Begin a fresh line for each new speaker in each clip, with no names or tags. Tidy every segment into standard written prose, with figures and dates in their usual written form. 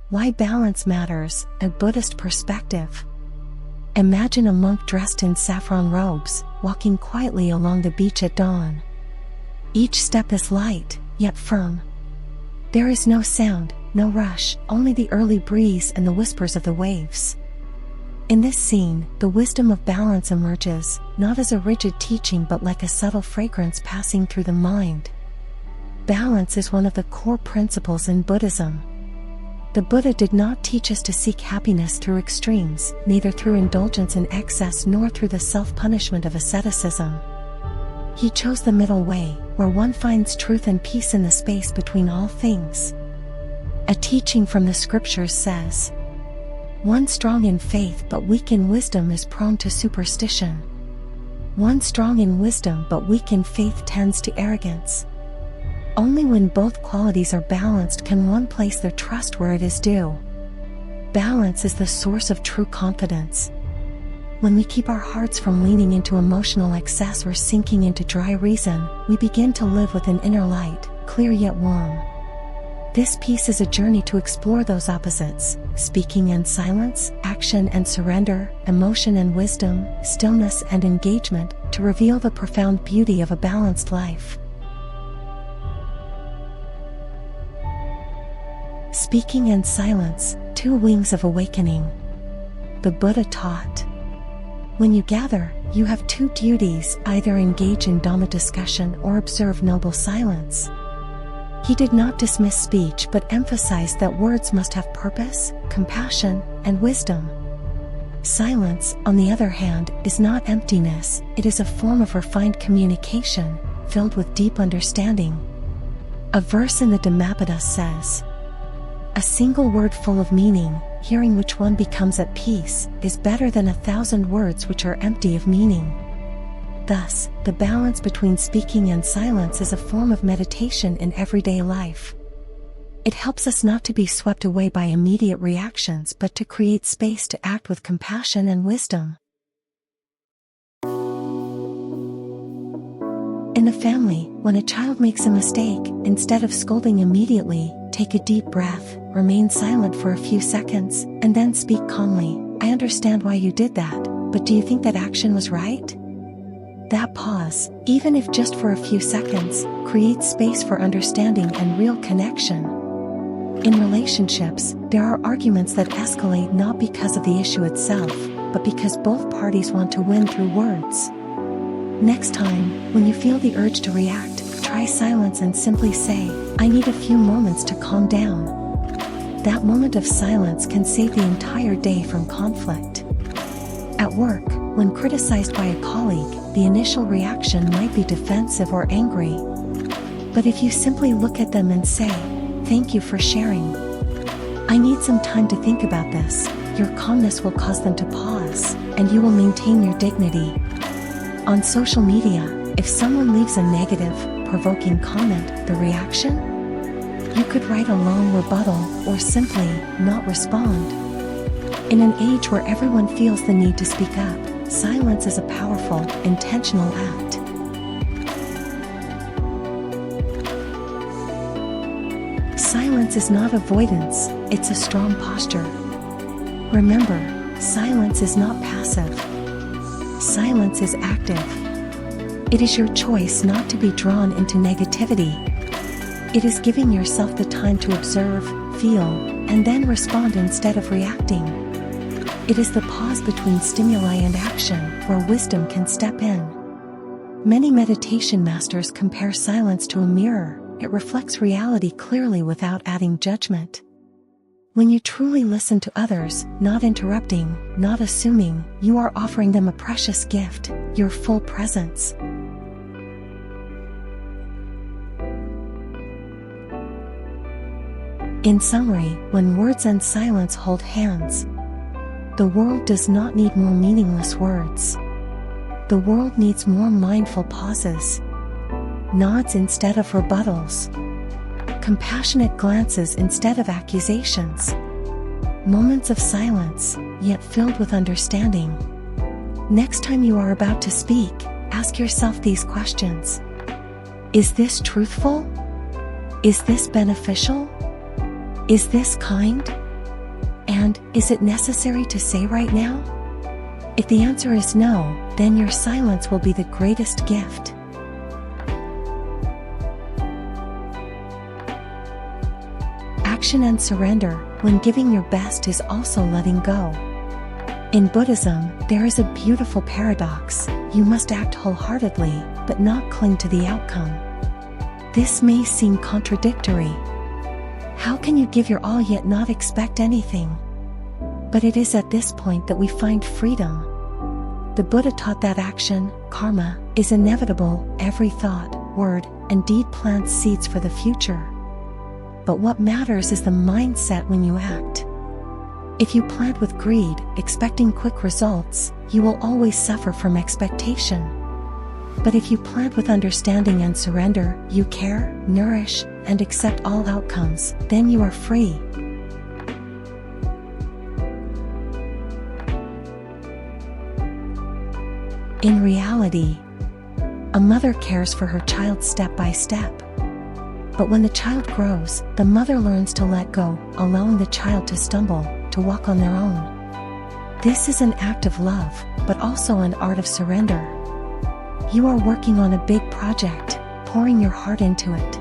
Why balance matters, a Buddhist perspective. Imagine a monk dressed in saffron robes, walking quietly along the beach at dawn. Each step is light, yet firm. There is no sound, no rush, only the early breeze and the whispers of the waves. In this scene, the wisdom of balance emerges, not as a rigid teaching but like a subtle fragrance passing through the mind. Balance is one of the core principles in Buddhism. The Buddha did not teach us to seek happiness through extremes, neither through indulgence in excess nor through the self-punishment of asceticism. He chose the middle way, where one finds truth and peace in the space between all things. A teaching from the scriptures says, "One strong in faith but weak in wisdom is prone to superstition. One strong in wisdom but weak in faith tends to arrogance." Only when both qualities are balanced can one place their trust where it is due. Balance is the source of true confidence. When we keep our hearts from leaning into emotional excess or sinking into dry reason, we begin to live with an inner light, clear yet warm. This piece is a journey to explore those opposites: speaking and silence, action and surrender, emotion and wisdom, stillness and engagement, to reveal the profound beauty of a balanced life. Speaking and silence, two wings of awakening. The Buddha taught, when you gather, you have two duties: either engage in Dhamma discussion or observe noble silence. He did not dismiss speech but emphasized that words must have purpose, compassion, and wisdom. Silence, on the other hand, is not emptiness, it is a form of refined communication, filled with deep understanding. A verse in the Dhammapada says, "A single word full of meaning, hearing which one becomes at peace, is better than 1,000 words which are empty of meaning." Thus, the balance between speaking and silence is a form of meditation in everyday life. It helps us not to be swept away by immediate reactions but to create space to act with compassion and wisdom. In the family, when a child makes a mistake, instead of scolding immediately, take a deep breath, remain silent for a few seconds, and then speak calmly. "I understand why you did that, but do you think that action was right?" That pause, even if just for a few seconds, creates space for understanding and real connection. In relationships, there are arguments that escalate not because of the issue itself, but because both parties want to win through words. Next time, when you feel the urge to react, try silence and simply say, "I need a few moments to calm down." That moment of silence can save the entire day from conflict. At work, when criticized by a colleague, the initial reaction might be defensive or angry. But if you simply look at them and say, "Thank you for sharing. I need some time to think about this," your calmness will cause them to pause, and you will maintain your dignity. On social media, if someone leaves a negative, provoking comment, the reaction? You could write a long rebuttal, or simply not respond. In an age where everyone feels the need to speak up, silence is a powerful, intentional act. Silence is not avoidance, it's a strong posture. Remember, silence is not passive. Silence is active. It is your choice not to be drawn into negativity. It is giving yourself the time to observe, feel, and then respond instead of reacting. It is the pause between stimuli and action, where wisdom can step in. Many meditation masters compare silence to a mirror. It reflects reality clearly without adding judgment. When you truly listen to others, not interrupting, not assuming, you are offering them a precious gift, your full presence. In summary, when words and silence hold hands, the world does not need more meaningless words. The world needs more mindful pauses, nods instead of rebuttals, compassionate glances instead of accusations, moments of silence, yet filled with understanding. Next time you are about to speak, ask yourself these questions. Is this truthful? Is this beneficial? Is this kind? And, is it necessary to say right now? If the answer is no, then your silence will be the greatest gift. Action and surrender, when giving your best, is also letting go. In Buddhism, there is a beautiful paradox: you must act wholeheartedly, but not cling to the outcome. This may seem contradictory. How can you give your all yet not expect anything? But it is at this point that we find freedom. The Buddha taught that action, karma, is inevitable. Every thought, word, and deed plants seeds for the future. But what matters is the mindset when you act. If you plant with greed, expecting quick results, you will always suffer from expectation. But if you plant with understanding and surrender, you care, nourish, and accept all outcomes, then you are free. In reality, a mother cares for her child step by step. But when the child grows, the mother learns to let go, allowing the child to stumble, to walk on their own. This is an act of love, but also an art of surrender. You are working on a big project, pouring your heart into it.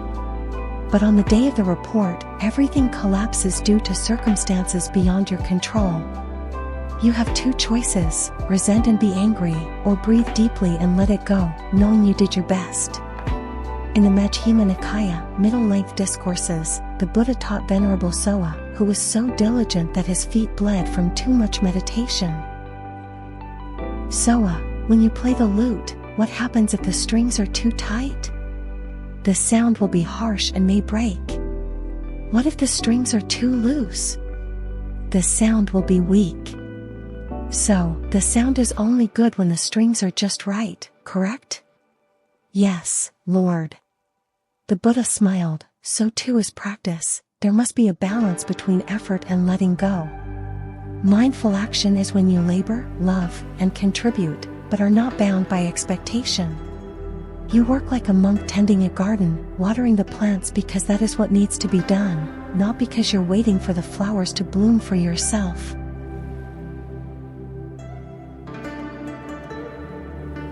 But on the day of the report, everything collapses due to circumstances beyond your control. You have two choices: resent and be angry, or breathe deeply and let it go, knowing you did your best. In the Majjhima Nikaya, middle-length discourses, the Buddha taught Venerable Sowa, who was so diligent that his feet bled from too much meditation. Sowa, when you play the lute, what happens if the strings are too tight? The sound will be harsh and may break. What if the strings are too loose? The sound will be weak. So, the sound is only good when the strings are just right, correct? Yes, Lord. The Buddha smiled. So too is practice. There must be a balance between effort and letting go. Mindful action is when you labor, love, and contribute, but are not bound by expectation. You work like a monk tending a garden, watering the plants because that is what needs to be done, not because you're waiting for the flowers to bloom for yourself.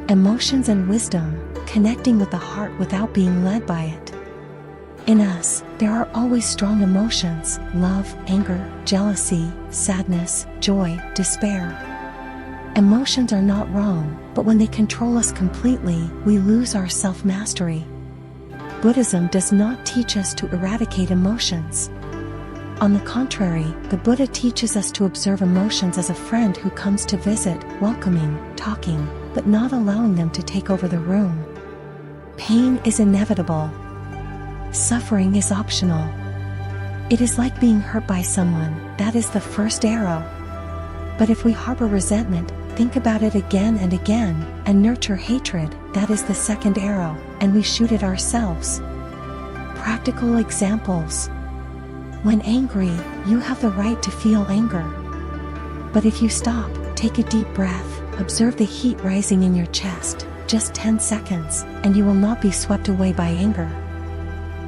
Emotions and wisdom, connecting with the heart without being led by it. In us, there are always strong emotions: love, anger, jealousy, sadness, joy, despair. Emotions are not wrong, but when they control us completely, we lose our self-mastery. Buddhism does not teach us to eradicate emotions. On the contrary, the Buddha teaches us to observe emotions as a friend who comes to visit, welcoming, talking, but not allowing them to take over the room. Pain is inevitable. Suffering is optional. It is like being hurt by someone. That is the first arrow. But if we harbor resentment, think about it again and again, and nurture hatred, that is the second arrow, and we shoot it ourselves. Practical examples. When angry, you have the right to feel anger. But if you stop, take a deep breath, observe the heat rising in your chest, just 10 seconds, and you will not be swept away by anger.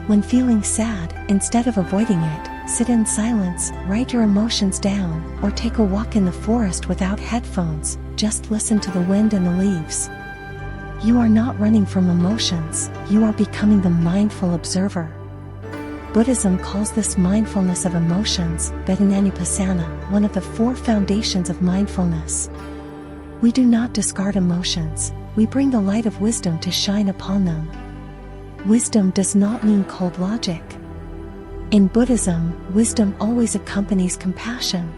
When feeling sad, instead of avoiding it, sit in silence, write your emotions down, or take a walk in the forest without headphones, just listen to the wind and the leaves. You are not running from emotions, you are becoming the mindful observer. Buddhism calls this mindfulness of emotions, Vedananupassana, one of the 4 foundations of mindfulness. We do not discard emotions, we bring the light of wisdom to shine upon them. Wisdom does not mean cold logic. In Buddhism, wisdom always accompanies compassion.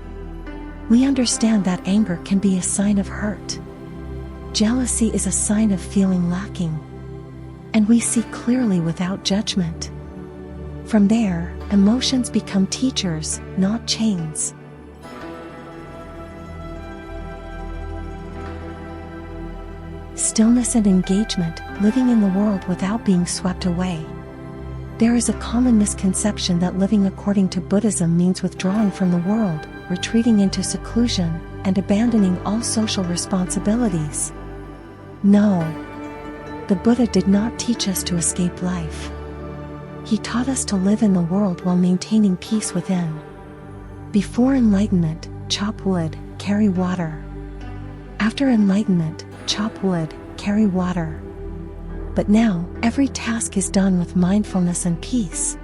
We understand that anger can be a sign of hurt. Jealousy is a sign of feeling lacking. And we see clearly without judgment. From there, emotions become teachers, not chains. Stillness and engagement, living in the world without being swept away. There is a common misconception that living according to Buddhism means withdrawing from the world, retreating into seclusion, and abandoning all social responsibilities. No. The Buddha did not teach us to escape life. He taught us to live in the world while maintaining peace within. Before enlightenment, chop wood, carry water. After enlightenment, chop wood, carry water. But now, every task is done with mindfulness and peace.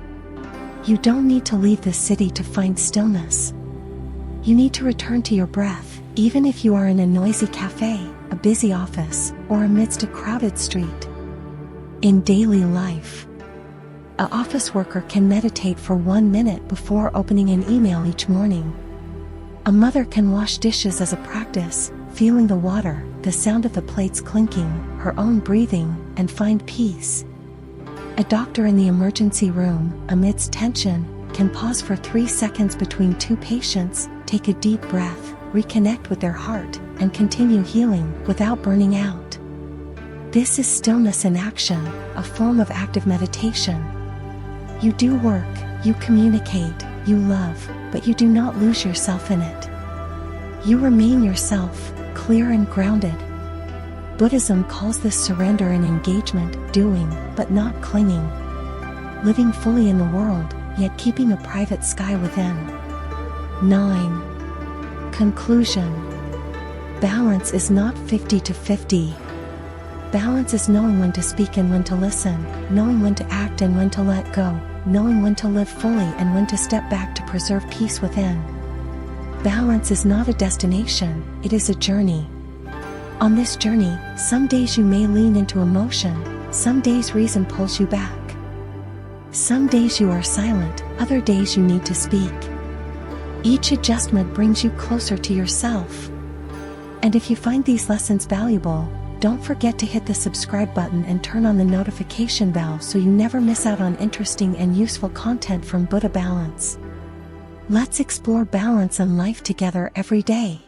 You don't need to leave this city to find stillness. You need to return to your breath, even if you are in a noisy cafe, a busy office, or amidst a crowded street. In daily life, an office worker can meditate for 1 minute before opening an email each morning. A mother can wash dishes as a practice, feeling the water, the sound of the plates clinking, her own breathing, and find peace. A doctor in the emergency room, amidst tension, can pause for 3 seconds between 2 patients, take a deep breath, reconnect with their heart, and continue healing without burning out. This is stillness in action, a form of active meditation. You do work, you communicate, you love, but you do not lose yourself in it. You remain yourself, clear and grounded. Buddhism calls this surrender and engagement, doing, but not clinging. Living fully in the world, yet keeping a private sky within. 9. Conclusion. Balance is not 50-50. Balance is knowing when to speak and when to listen, knowing when to act and when to let go, knowing when to live fully and when to step back to preserve peace within. Balance is not a destination, it is a journey. On this journey, some days you may lean into emotion, some days reason pulls you back. Some days you are silent, other days you need to speak. Each adjustment brings you closer to yourself. And if you find these lessons valuable, don't forget to hit the subscribe button and turn on the notification bell so you never miss out on interesting and useful content from Buddha Balance. Let's explore balance in life together every day.